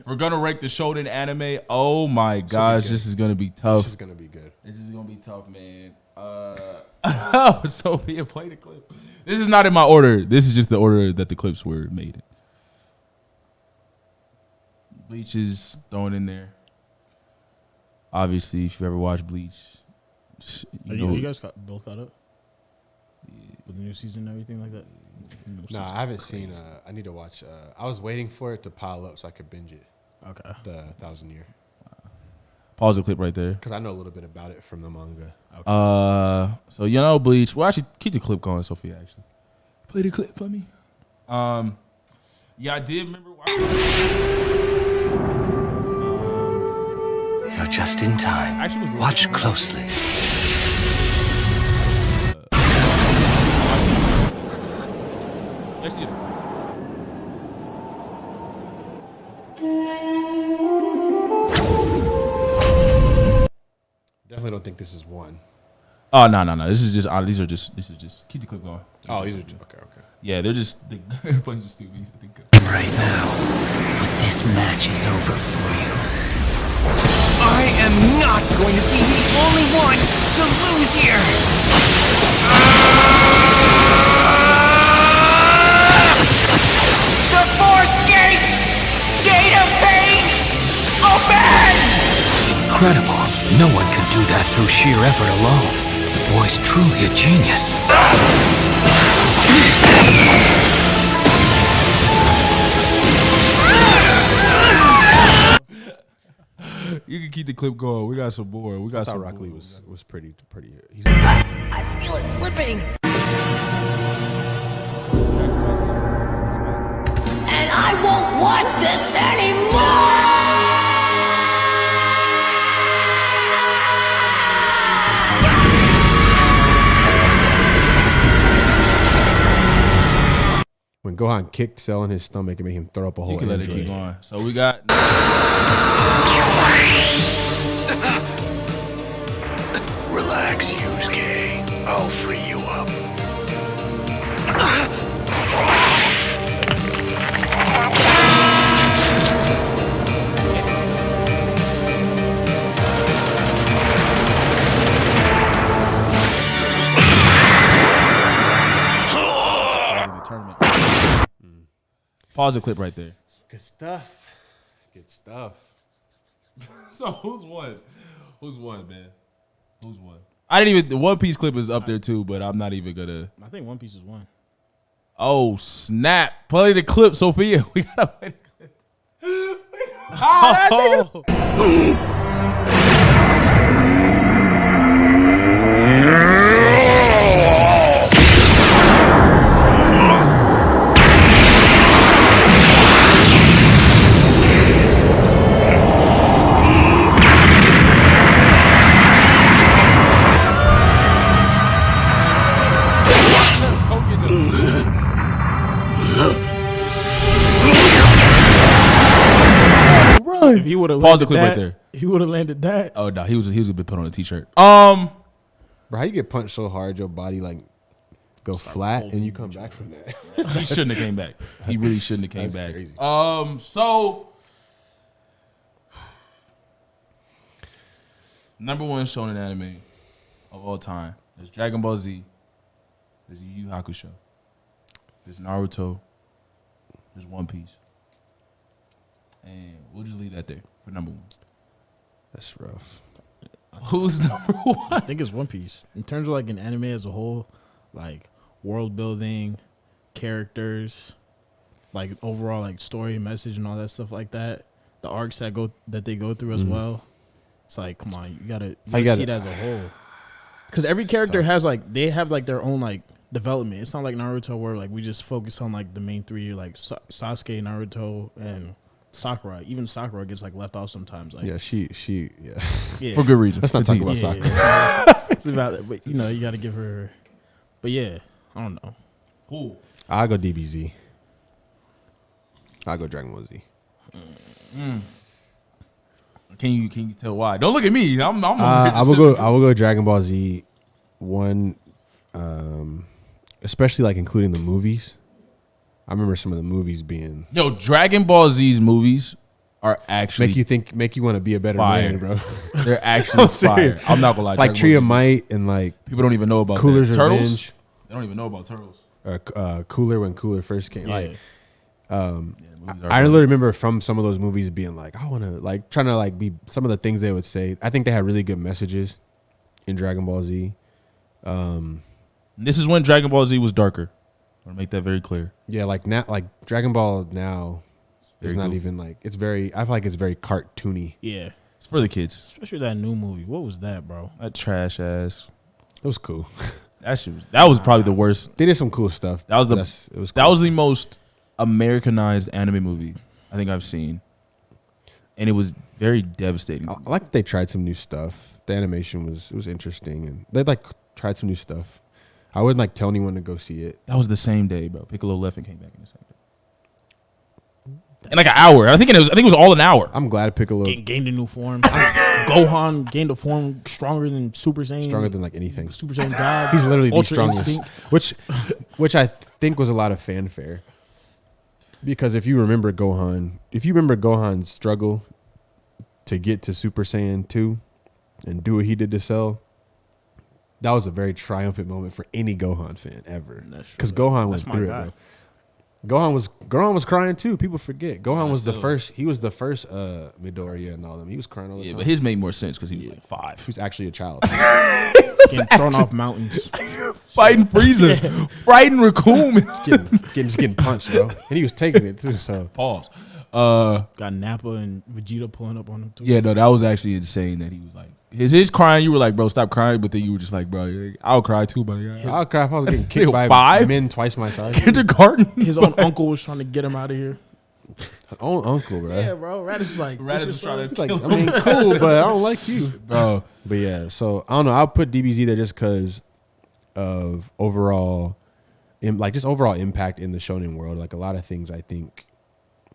We're gonna rank the Shounen anime. Oh my gosh, this is gonna be tough. This is gonna be good. This is gonna be tough, man. Sophia, play the clip. This is not in my order. This is just the order that the clips were made in. Bleach is thrown in there. Obviously, if you ever watched Bleach, you guys both caught up with the new season and everything like that. Nah, I haven't seen. I need to watch. I was waiting for it to pile up so I could binge it. Okay. The 1,000 Year. Pause the clip right there. Because I know a little bit about it from the manga. Okay. So you know Bleach. Well, actually, keep the clip going, Sophia. Actually, play the clip for me. Yeah, I did remember. You're just in time. Actually, watch closely. Let's see it. Definitely don't think this is one. Oh no. This is just keep the clip going. Oh, these are just, okay. Yeah, they're just playing just stupid. Right now, but this match is over for you. I am not going to be the only one to lose here. The fourth gate! Gate of pain! Open! Incredible. No one could do that through sheer effort alone. The boy's truly a genius. You can keep the clip going. We got some more. I thought Rock Lee was pretty. I feel it slipping. And I won't watch this anymore! When Gohan kicked Cell in his stomach, it made him throw up a whole. You can let it keep going. So we got. Relax, Yusuke. I'll free you up. Pause the clip right there. Good stuff. Good stuff. So who's won? Who's won, man? Who's won? I didn't even. The One Piece clip is up there too, but I'm not even gonna. I think One Piece is one. Oh snap! Play the clip, Sophia. We gotta play the clip. If he would have pause the clip right there. He would have landed that. Oh no, he was gonna be put on a t-shirt. Bro, how you get punched so hard your body like go flat and you come back from that? He shouldn't have came back. He really shouldn't have came back. Crazy. So number one shonen anime of all time. There's Dragon Ball Z. There's Yu Yu Hakusho. There's Naruto. There's One Piece. And we'll just leave that there for number one. That's rough. Who's number one? I think it's One Piece. In terms of like an anime as a whole, like world building, characters, like overall like story, message, and all that stuff like that. The arcs that they go through as well. It's like, come on, you gotta see it as a whole. Because every character has like they have like their own like development. It's not like Naruto where like we just focus on like the main three, like Sasuke, Naruto, and Sakura. Even Sakura gets like left off sometimes. Like, yeah, she yeah. For good reason. Let's not talk about Sakura. Yeah. It's about it, but you know you got to give her. But yeah, I don't know. Who? I'll go DBZ. I'll go Dragon Ball Z. Can you tell why? Don't look at me. I will go Dragon Ball Z one, especially like including the movies. I remember some of the movies being Dragon Ball Z's movies are actually make you want to be a better fire. man, bro. They're actually fire. I'm not gonna lie. Like Tree of Might and like people don't even know about Cooler's that. Turtles. Revenge. They don't even know about Turtles. Cooler when Cooler first came. Yeah. Like, Movies are I good. really remember from some of those movies being like, I want to like trying to like be some of the things they would say. I think they had really good messages in Dragon Ball Z. This is when Dragon Ball Z was darker. I want to make that very clear. Yeah, like now, like Dragon Ball now is very not goofy. even like it's very. I feel like it's very cartoony. Yeah. It's for the kids. Especially that new movie. What was that, bro? That trash ass. It was cool. That was probably the worst. They did some cool stuff. That was the It was that cool. was the most Americanized anime movie I think I've seen, and it was very devastating. I like that they tried some new stuff. The animation was interesting, and they like tried some new stuff. I wouldn't like tell anyone to go see it. That was the same day, bro. Piccolo left and came back in the same day. In like an hour. I think it was all an hour. I'm glad Piccolo Gained a new form. Gohan gained a form stronger than Super Saiyan. stronger than like anything. Super Saiyan God. He's literally the Ultra strongest, Instinct. which I think was a lot of fanfare. Because if you remember Gohan's struggle to get to Super Saiyan 2 and do what he did to Cell, that was a very triumphant moment for any Gohan fan ever. Because Gohan went through it, bro. Gohan was crying too. People forget. Gohan was the first. He was the first Midoriya and all them. He was crying all the time. But his made more sense because he was like 5. He was actually a child. Getting thrown off mountains. Fighting Frieza, fighting Raccoon. getting punched, bro. And he was taking it too. So Pause. Got Nappa and Vegeta pulling up on him too. Yeah, no, that was actually insane that he was like his crying. You were like, bro, stop crying. But then you were just like, bro, I'll cry too, buddy. I'll cry if I was getting kicked by 5? men twice my size. Kindergarten. His own uncle was trying to get him out of here. Own uncle, bro. Yeah, bro. Radish was like, Radish was trying It's like, I mean, cool, but I don't like you, bro. But yeah, so I don't know. I'll put DBZ there just because of overall, just overall impact in the shonen world. Like a lot of things, I think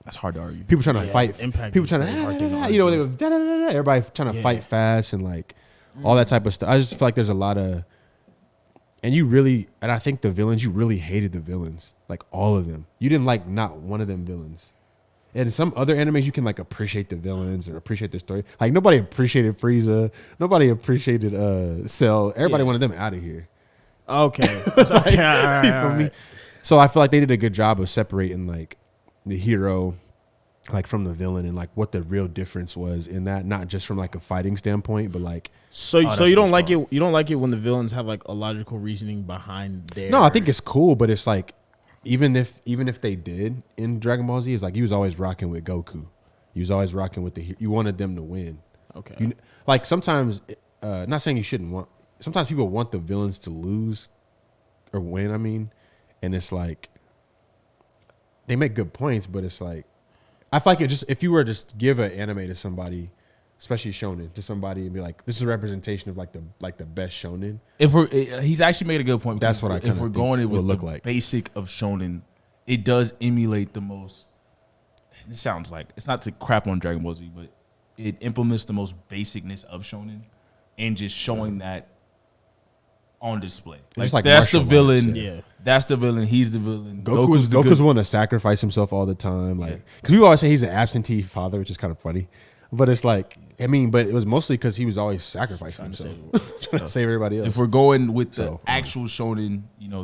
That's hard to argue. people trying to fight. Impact People is trying very hard to to, argue. they were everybody trying to fight fast and like all that type of stuff. I just feel like there's a lot of, and I think the villains, you really hated the villains, like all of them. You didn't like not one of them villains. And some other animes, you can like appreciate the villains or appreciate the story. Like nobody appreciated Frieza. Nobody appreciated Cell. Everybody wanted them out of here. okay. It's okay. You feel me? So I feel like they did a good job of separating like the hero, like from the villain, and like what the real difference was in that. Not just from like a fighting standpoint, but like. So that's you don't what's like wrong. it? You don't like it when the villains have like a logical reasoning behind their. No, I think it's cool, but it's like even if they did in Dragon Ball Z, it's like you was always rocking with Goku. You was always rocking with you wanted them to win. Okay. Like sometimes, not saying you shouldn't want. Sometimes people want the villains to lose or win. I mean, and it's like they make good points, but it's like I feel like it just if you were to just give an anime to somebody, especially shonen, to somebody and be like, this is a representation of like the best shonen. If he's actually made a good point. That's what I if kinda we're think going it with would look the like. basic of shonen, it does emulate the most. It sounds like it's not to crap on Dragon Ball Z, but it implements the most basicness of shonen, and just showing that on display. Just like that's the martial arts, villain. yeah. That's the villain. He's the villain. Goku's the good. one to sacrifice himself all the time, like because we always say he's an absentee father, which is kind of funny, but it's like but it was mostly because he was always sacrificing himself, trying to save everybody else. If we're going with the So, actual shonen,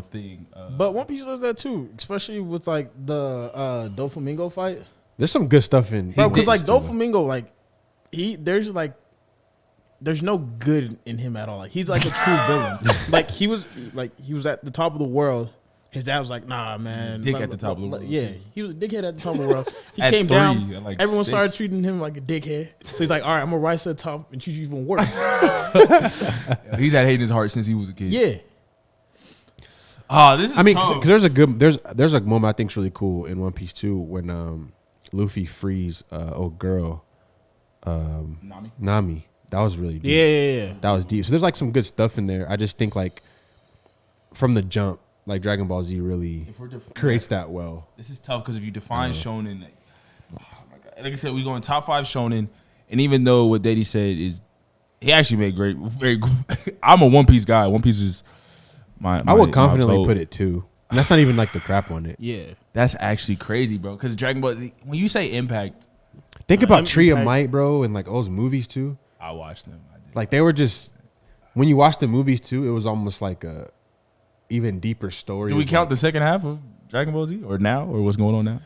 thing, But One Piece does that too, especially with like the Doflamingo fight. There's some good stuff in, Bro, because did- like Doflamingo, like there's no good in him at all. Like he's like a true villain. Like he was at the top of the world. His dad was like, nah, man. Dick at the top of the world, Yeah, too. he was a dickhead at the top of the world. He At came 3, down. at like Everyone 6. started treating him like a dickhead. So he's like, all right, I'm gonna rise to the top and treat you even worse. he's had hate in his heart since he was a kid. Yeah. This is. I mean, tough. because there's a moment I think's really cool in One Piece too when Luffy frees old girl Nami. That was really deep. Yeah. That was deep. So there's like some good stuff in there. I just think like from the jump, like Dragon Ball Z really If we're creates that well. This is tough because if you define shonen, oh my god! Like I said, we go in top 5 shonen, and even though what Daddy said is, he actually made very. I'm a One Piece guy. One Piece is my. I would my confidently vote. put it 2. And that's not even like the crap on it. Yeah. That's actually crazy, bro. Because Dragon Ball Z, when you say impact, Think about Tree of Impact- Might, bro, and like those movies too. I watched them. I did. Like they were just when you watch the movies too, it was almost like a even deeper story. Do we of, count like, the second half of Dragon Ball Z or now or what's going on now?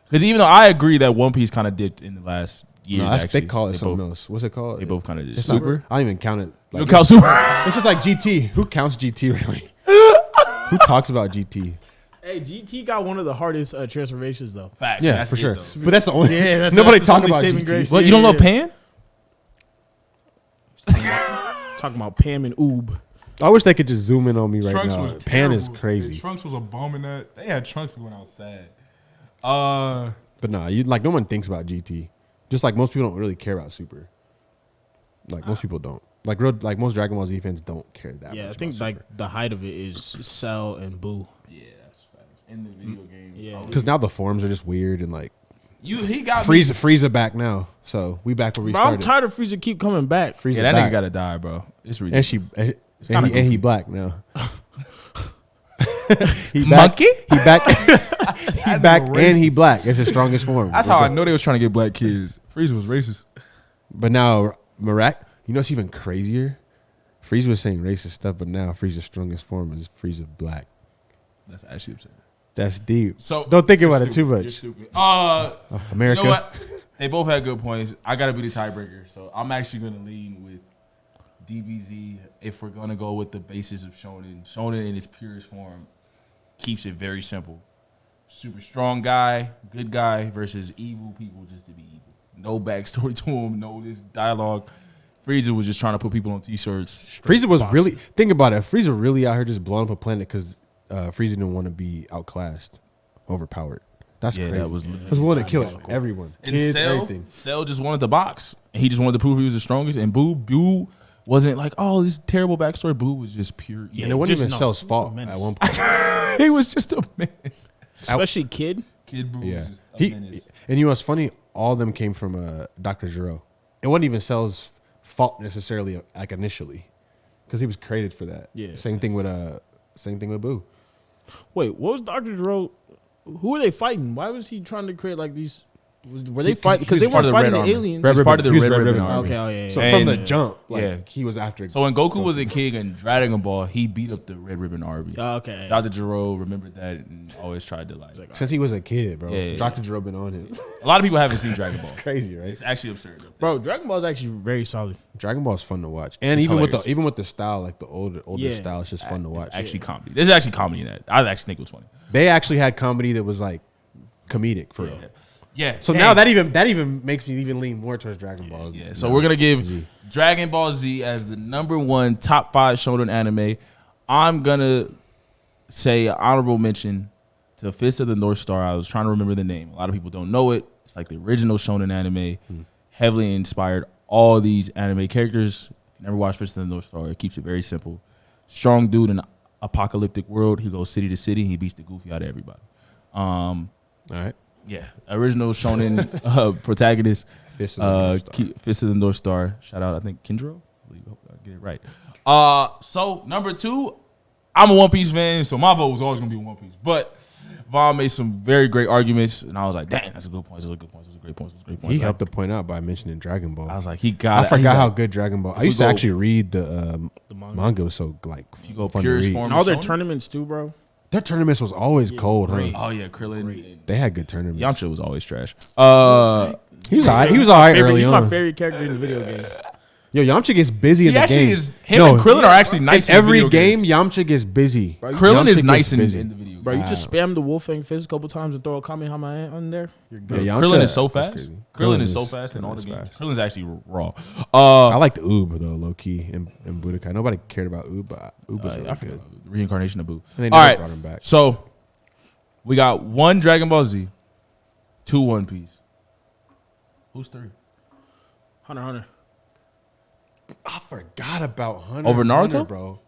Because even though I agree that One Piece kind of dipped in the last years, No, actually, they call it something both, else. What's it called? They both kind of did. It's not- Super. I don't even count it. You Like, don't count Super. it's just like GT. Who counts GT really? Who talks about GT? Hey, GT got one of the hardest transformations though. Facts. Yeah, that's for it, sure. though. But that's the only. Yeah, that's nobody the talk only about saving GT. grace. What, Yeah, you don't yeah, love yeah. Pan? Talking about Pam and Oob. I wish they could just zoom in on me right Trunks now. was Pan is terrible. crazy. Trunks was a bum in that. They had Trunks going out sad. Uh, But nah, you like no one thinks about GT. Just like most people don't really care about Super. Like most people don't. Like most Dragon Ball Z fans don't care that Yeah, I much. think about like the height of it is Cell and Boo. yeah, that's facts. In the video games, Yeah. because now the forms are just weird and like he got me. Frieza back now. So we back where we Bro, I'm started. tired of Frieza keep coming back. Frieza Yeah, that back. nigga gotta die, bro. It's and ridiculous. she kinda and he goofy. black now. he back, Monkey? He back. he back and he black. It's his strongest form. That's how I know they was trying to get black kids. Frieza was racist. But now Marak, you know, it's even crazier. Frieza was saying racist stuff, but now Frieza's strongest form is Frieza black. That's actually absurd. That's deep. So Don't think you're about it too stupid. much. You're stupid. America. You know what? They both had good points. I gotta be the tiebreaker, so I'm actually gonna lean with DBZ if we're gonna go with the basis of Shonen. Shonen in its purest form keeps it very simple. Super strong guy, good guy versus evil people just to be evil. No backstory to him, no this dialogue. Frieza was just trying to put people on t-shirts. Frieza was really think about it. Frieza really out here just blowing up a planet because Frieza didn't want to be outclassed, overpowered. That's Yeah, crazy. that was He was willing to kill everyone, And kids, Cell, everything. Cell just wanted the box. And he just wanted to prove he was the strongest. And Boo wasn't like, oh, this terrible backstory. Boo was just pure evil. And it wasn't just even no, Cell's he was a fault menace. at one point. He was just a menace. Especially Kid. Kid Boo Yeah, was just a menace. and you know what's funny? All of them came from Dr. Gero. It wasn't even Cell's fault necessarily, like initially, because he was created for that. Yeah. Same thing with Boo. Wait, what was Dr. Gero? Who were they fighting? Why was he trying to create like these? Were they fighting? Because he they was part weren't of the fighting Red the Army. aliens. He's part of the He was Red Ribbon Army. Okay, oh yeah. So yeah. from the And- jump, like yeah. he was after. So when Goku was a kid in Dragon Ball, he beat up the Red Ribbon Army. Oh, okay. Dr. Gero remembered that and always tried to like. Since he was a kid, bro. Yeah, yeah, Dr. Gero been on him. A lot of people haven't seen Dragon Ball. Crazy, right? It's actually absurd. Bro, Dragon Ball is actually very solid. Dragon Ball is fun to watch, and It's even hilarious. with the style, like the older Yeah. style, it's just fun to watch. It's actually comedy. There's actually comedy in that. I actually think it was funny. They actually had comedy that was like comedic for real. Yeah. So dang. now that even makes me even lean more towards Dragon Ball. Yeah, so we're gonna give Dragon Ball Z as the #1 top 5 shonen anime. I'm gonna say honorable mention to Fist of the North Star. I was trying to remember the name. A lot of people don't know it. It's like the original shonen anime, heavily inspired all these anime characters. If you never watched Fist of the North Star, it keeps it very simple. Strong dude in an apocalyptic world. He goes city to city. He beats the goofy out of everybody. All right. Yeah, original shonen protagonist. Fist of the North Star. Fist of the North Star. Shout out, I think Kendro. I hope I get it right. So #2, I'm a One Piece fan, so my vote was always gonna be One Piece. But Vaughn made some very great arguments, and I was like, dang, that's a good point. Those are good points. Those are great points. Those are great points. He helped to point out by mentioning Dragon Ball. I was like, he got. I forgot how good Dragon Ball. I we used to go- actually read the manga. manga. Was so like you go fun to purest read. form. And all their Shonen? tournaments too, bro. Their tournaments was always cold, great. huh? Oh yeah, Krillin. They had good tournaments. Yamcha was always trash. He was all right. He was all right early He's my on. favorite character in the video games. Yo, Yamcha gets busy in He the actually game. is. Him and Krillin are actually nice. In in every video game, games. Yamcha gets busy. Krillin Yamcha is gets nice in busy. the video. Bro, you game. just spam the Wolfang fist a couple times and throw a Kamehameha on there. You're good. Yeah, Yamcha- Krillin is so that's fast. crazy. Krillin is so fast in all the Krillin is games. fast. Krillin's actually raw. I liked Oob though, low key, and Budokai. Nobody cared about Oob, but Oob was really I forgot good. the reincarnation of Boo. And they All never right, brought him back. so we got 1 Dragon Ball Z, 2 One Piece. Who's 3? Hunter, Hunter. I forgot about Hunter Over x Naruto? Hunter, bro.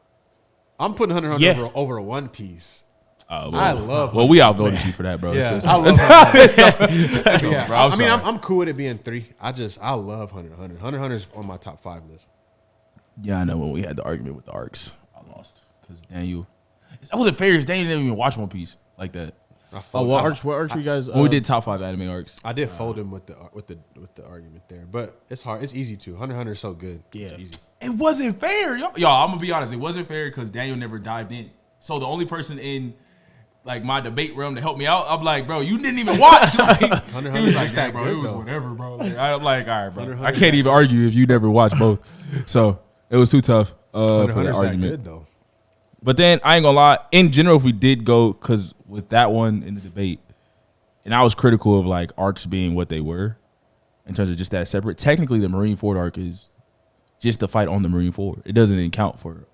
I'm putting Hunter x Yeah. Hunter over One Piece. Well, I love Well, we outvoted you for that, bro. Yeah, It's- I love it's- Yeah, bro, I'm I mean, sorry. I'm cool with it being 3. I love Hunter x Hunter. Hunter x Hunter's on my top 5 list. Yeah, I know when we had the argument with the arcs, I lost because Daniel. I wasn't fair. Daniel didn't even watch One Piece like that. Oh, what arcs you guys? When we did top 5 anime arcs. I did fold him with the argument there, but it's hard. It's easy too. Hunter x Hunter is so good. Yeah. It's easy. It wasn't fair, y'all. I'm gonna be honest. It wasn't fair because Daniel never dived in. So the only person in like my debate realm to help me out, I'm like, bro, you didn't even watch. Like, Hunter he was is like, that bro, good, it was though. whatever, bro. Like, I'm like, all right, bro. Hunter I can't even argue if you never watched both. So it was too tough for the Hunter's that argument. good though. But then I ain't gonna lie. In general, if we did go, because with that one in the debate, and I was critical of like arcs being what they were in terms of just that separate. Technically, the Marineford arc is just the fight on the Marineford. It doesn't account for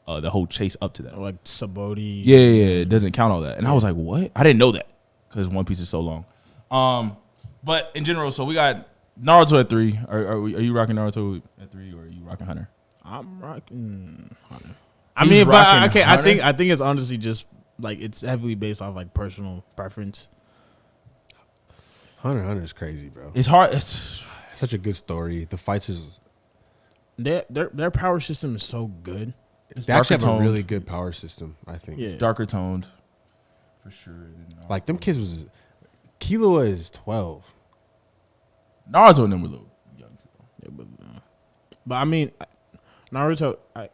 the whole chase up to that. like Saboti. Yeah, it doesn't count all that. And I was like, what? I didn't know that because One Piece is so long. But in general, so we got Naruto at 3. Are you rocking Naruto at 3 or are you rocking Hunter? I'm rocking Hunter. He's I mean, but rocking I Hunter? think it's honestly just like it's heavily based off like personal preference. Hunter x Hunter is crazy, bro. It's hard. It's Such a good story. The fights is Their power system is so good. they actually have a toned. really good power system. I think. Yeah. It's darker toned for sure. Like them kids was Killua is 12. Naruto and them were little young too. Yeah, but I mean, Naruto. I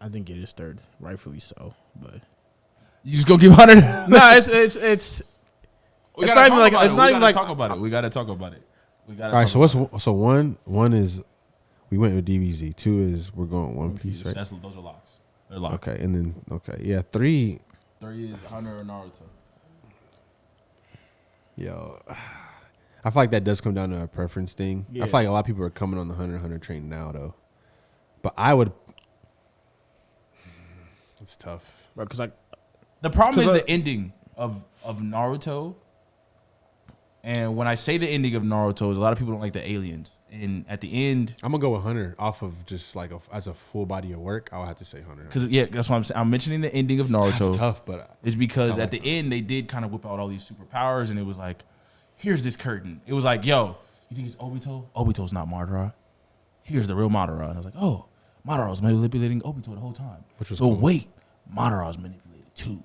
think it is third, rightfully so. But You just gonna give Hunter? no, it's We It's gotta not even talk like- about it's it. not We even gotta like- talk about it. We gotta talk about it. All right, so one is we went with DBZ. 2 is we're going One Piece, right? Those are locks. They're locked. Okay, and then yeah, 3. 3 is Hunter or Naruto. Yo, I feel like that does come down to a preference thing. Yeah. I feel like a lot of people are coming on the Hunter x Hunter train now, though. But I would. It's tough. because like The problem is 'Cause the ending of Naruto. And when I say the ending of Naruto, a lot of people don't like the aliens. And at the end, I'm gonna go with Hunter off of just like as a full body of work. I would have to say Hunter. because that's what I'm saying. I'm mentioning the ending of Naruto. That's tough, but Is because Sound at like the end they did kind of whip out all these superpowers, and it was like, here's this curtain. It was like, yo, you think it's Obito? Obito's not Madara. Here's the real Madara. And I was like, oh, Madara's manipulating Obito the whole time. Which was but cool. wait, Madara's manipulated too.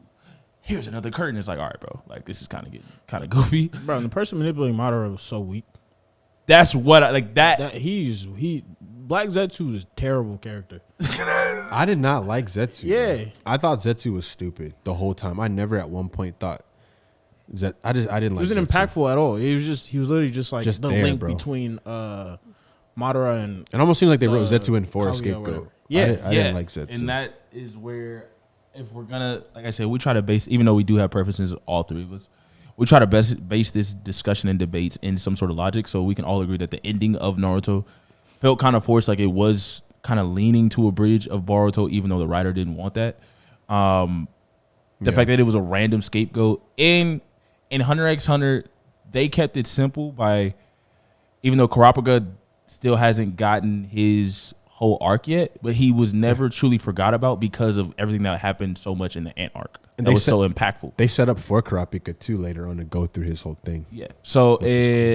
Here's another curtain. It's like, all right, bro, like this is kind of getting kind of goofy. bro, the person manipulating Madara was so weak. That's what I like. That Black Zetsu is a terrible character. I did not like Zetsu. Yeah. bro. I thought Zetsu was stupid the whole time. I never at one point thought I didn't It like. wasn't Zetsu. impactful at all. He was literally just like Just the there, link bro. between Madara and It almost seemed like they wrote Zetsu in for a Kaguya or scapegoat. whatever. I didn't like Zetsu. And that is where, if we're gonna, like I said, we try to base, even though we do have preferences, all three of us, we try to base this discussion and debates in some sort of logic, so we can all agree that the ending of Naruto felt kind of forced, like it was kind of leaning to a bridge of Boruto, even though the writer didn't want that. The fact that it was a random scapegoat in Hunter x Hunter, they kept it simple by, even though Kurapika still hasn't gotten his whole arc yet, but he was never truly forgot about because of everything that happened so much in the Ant arc. And That they was said- so impactful. They set up for Kurapika too later on to go through his whole thing. Yeah. So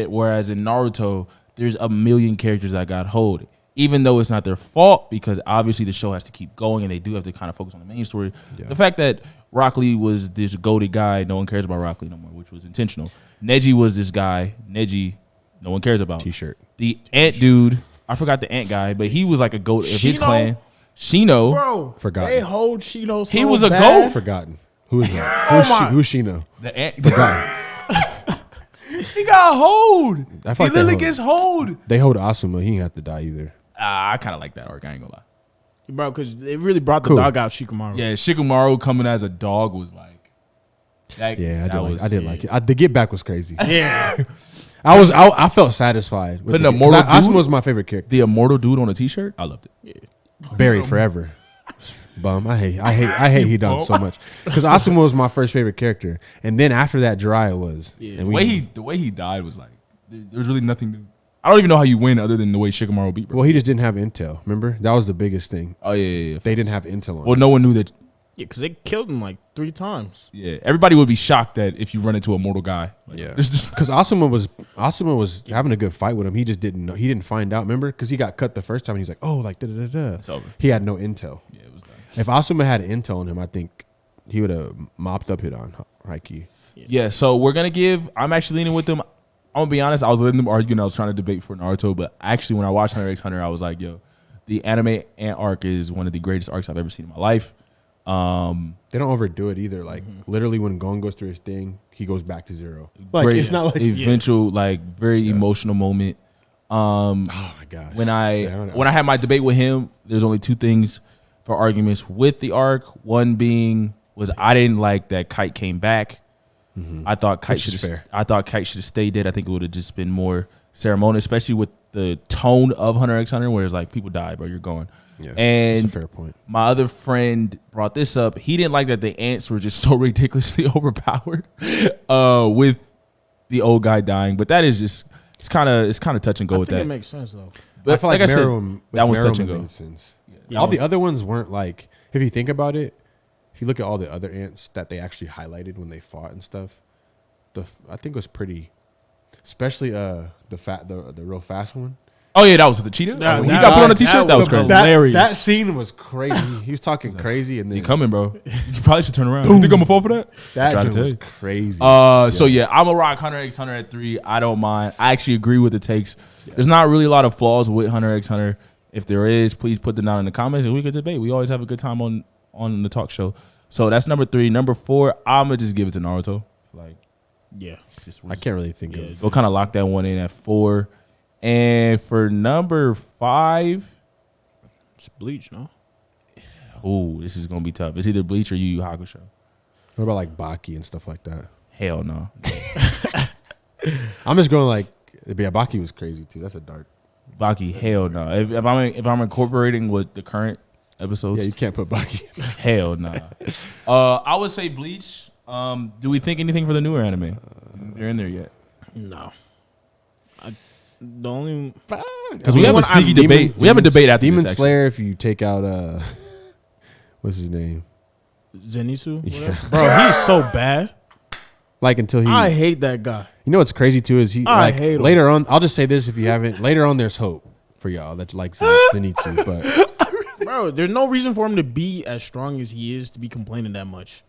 whereas in Naruto, there's a million characters that got hold, even though it's not their fault because obviously the show has to keep going and they do have to kind of focus on the main story. Yeah. The fact that Rock Lee was this goated guy, no one cares about Rock Lee no more, which was intentional. Neji was this guy, no one cares about. T-shirt. The Ant dude, I forgot the Ant guy, but he was like a goat of his Shino? clan. Shino. bro. Forgotten. They hold Shino. So He was a bad. goat. Forgotten. Who is that? Oh my- Who's Shino? The Ant. Forgotten. He got hold. I feel He like literally they gets hold. They hold Asuma. He didn't have to die either. I kind of like that arc. I ain't gonna lie. bro, because it really brought the Cool. dog out Shikamaru. Yeah, Shikamaru coming as a dog was like. That, Yeah, that I did like it. The get back was crazy. yeah. I felt satisfied. With But the the get- 'cause immortal Asuma dude- was my favorite character. The immortal dude on a t-shirt. I loved it. Buried forever. Bum. I hate Hidan so much because Asuma was my first favorite character, and then after that, Jiraiya was. Yeah. And The way he died was like there's really nothing to. I don't even know how you win other than the way Shikamaru beat. Bro. Well, he just didn't have intel. Remember, that was the biggest thing. Oh yeah. They didn't have intel on. Well, him. no one knew that. Yeah, because they killed him like 3 times. Yeah, everybody would be shocked that if you run into a mortal guy. Like, Yeah, there's just because Asuma was having a good fight with him. He just didn't know. He didn't find out. Remember, because he got cut the first time. He's like, oh, like da da da da. It's over. He had no intel. Yeah, it was done. If Asuma had intel on him, I think mopped up it on Haikyuu. Yeah, so we're gonna give. I'm actually leaning with them. I'm gonna be honest. I was letting them argue, and I was trying to debate for Naruto. But actually, when I watched Hunter x Hunter, I was like, "Yo, the anime ant arc is one of the greatest arcs I've ever seen in my life." They don't overdo it either. Like literally, when Gon goes through his thing, he goes back to 0. Like great, it's not like eventual, like very emotional moment. Oh my gosh! When I had my debate with him, there's only 2 things for arguments with the arc. One being was I didn't like that Kite came back. I thought Kite should have stayed dead. I think it would have just been more ceremonial, especially with the tone of Hunter x Hunter, where it's like people die, bro, you're gone. Yeah, and that's a fair point. My other friend brought this up. He didn't like that the ants were just so ridiculously overpowered with the old guy dying. But that is just it's kind of touch and go with that. It makes sense though. But I feel like Meruem, that was touch and go. Made sense. Yeah, all the other ones weren't like. If you think about it, if you look at all the other ants that they actually highlighted when they fought and stuff, I think it was pretty. Especially the real fast one. Oh yeah, that was the cheetah. When he got put on a t-shirt. That was crazy. That scene was crazy. He was talking crazy, and then you coming, bro. You probably should turn around. You think I'm gonna fall for that? That was crazy. So yeah, I'm a rock Hunter x Hunter at 3. I don't mind. I actually agree with the takes. Yeah. There's not really a lot of flaws with Hunter x Hunter. If there is, please put them down in the comments, and we could debate. We always have a good time on the talk show. So that's number 3. Number 4, I'm gonna just give it to Naruto. Like, yeah, I can't really think of. We'll kind of lock that one in at 4. And for number 5, it's Bleach, no? Oh, this is gonna be tough. It's either Bleach or Yu Yu Hakusho. What about like Baki and stuff like that? Hell no. I'm just going like, yeah, Baki was crazy too. That's a dark. Baki, hell no. If I'm incorporating with the current episodes, yeah, you can't put Baki. Hell no. I would say Bleach. Do we think anything for the newer anime? They're in there yet? No. The only because we have a sneaky debate. We have a debate after Demon this, Slayer. If you take out what's his name, Zenitsu, yeah. Bro, he's so bad. Like until he, I hate that guy. You know what's crazy too is I hate him. Later on. I'll just say this: if you haven't, later on, there's hope for y'all that like Zenitsu. But bro, there's no reason for him to be as strong as he is to be complaining that much.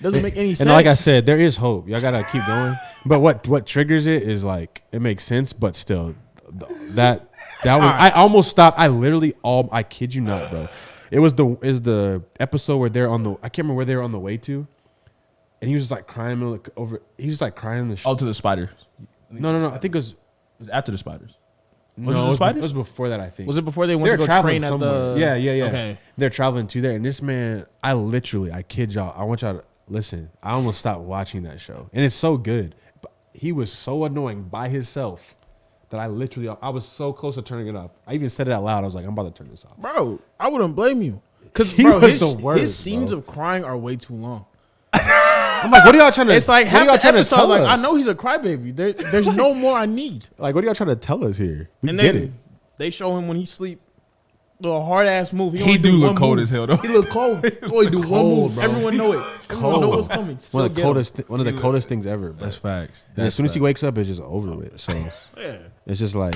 Doesn't make any sense. And like I said, there is hope. Y'all gotta keep going. But what triggers it is like it makes sense, but still, that was I almost stopped. I kid you not, bro. It was the episode where they're on the I can't remember where they were on the way to, and he was just like crying over. He was like crying the. Oh, to the spiders. No. I think it was after the spiders. Was it the spiders? It was before that. I think. Was it before they went to go train at the? Yeah. Okay. They're traveling to there, and this man, I kid y'all. I want y'all to listen. I almost stopped watching that show, and it's so good. But he was so annoying by himself that I was so close to turning it off. I even said it out loud. I was like, I'm about to turn this off. Bro, I wouldn't blame you. Because his scenes of crying are way too long. I'm like, what are y'all trying to? It's like half the episode. Like, I know he's a crybaby. There's no more I need. Like, what are y'all trying to tell us here? We and get it. They show him when he sleep. The hard ass move. He do look cold as hell though. He look cold. Oh, he do one move. Bro. Everyone know it. Everyone know what's coming. One of the coldest things ever. Bro. That's facts. And as soon as he wakes up, it's just over with. So yeah, it's just like.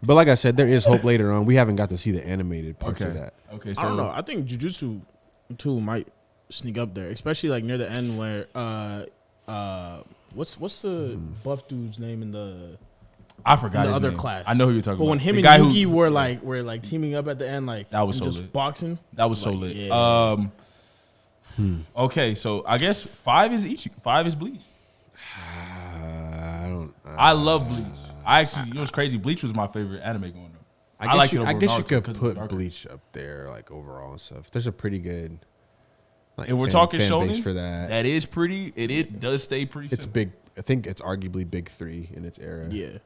But like I said, there is hope later on. We haven't got to see the animated parts of that. Okay, so I don't know. I think Jujutsu 2 might sneak up there, especially like near the end where what's the buff dude's name in the I forgot his other name. class. I know who you're talking about. But when him and Yugi were teaming up at the end, like that was so just lit. Boxing. That was so lit. Yeah. Okay, so I guess 5 is Ichigo. 5 is Bleach. I love Bleach. I actually, you know what's crazy? Bleach was my favorite anime going on. I guess you could put Bleach up there, like overall and stuff. There's a pretty good. Like, if we're talking fan Shounen, base for that, that is pretty. It does stay pretty. It's simple. big. I think it's arguably big 3 in its era. Yeah.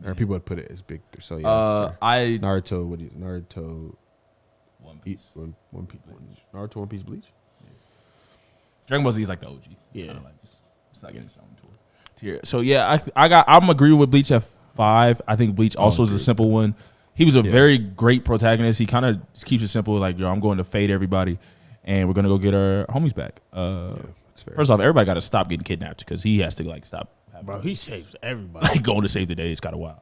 Or people would put it as big 3. So yeah, Naruto. Naruto? One Piece. One Piece. Naruto, One Piece, Bleach. Yeah. Dragon Ball Z is like the OG. Yeah. Like it's not getting its own tier. So yeah, I'm agreeing with Bleach at 5. I think Bleach also is a simple one. He was a very great protagonist. He kind of just keeps it simple. Like, yo, I'm going to fade everybody, and we're gonna go get our homies back. First off, everybody got to stop getting kidnapped because he has to like stop. Bro, he saves everybody. Like going to save the day is kind of wild.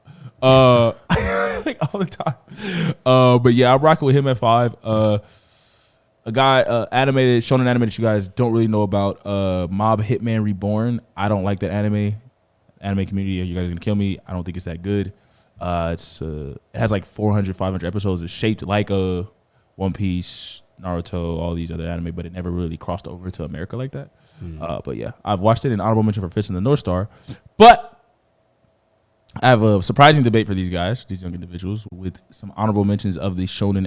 Like all the time. But yeah, I'm rocking with him at 5. animated shonen anime that you guys don't really know about. Mob Hitman Reborn. I don't like that anime. Anime community, you guys are gonna kill me. I don't think it's that good. It has like 400, 500 episodes. It's shaped like a One Piece, Naruto, all these other anime, but it never really crossed over to America like that. But yeah, I've watched it in honorable mention for Fist in the North Star. But I have a surprising debate for these guys, these young individuals, with some honorable mentions of the shonen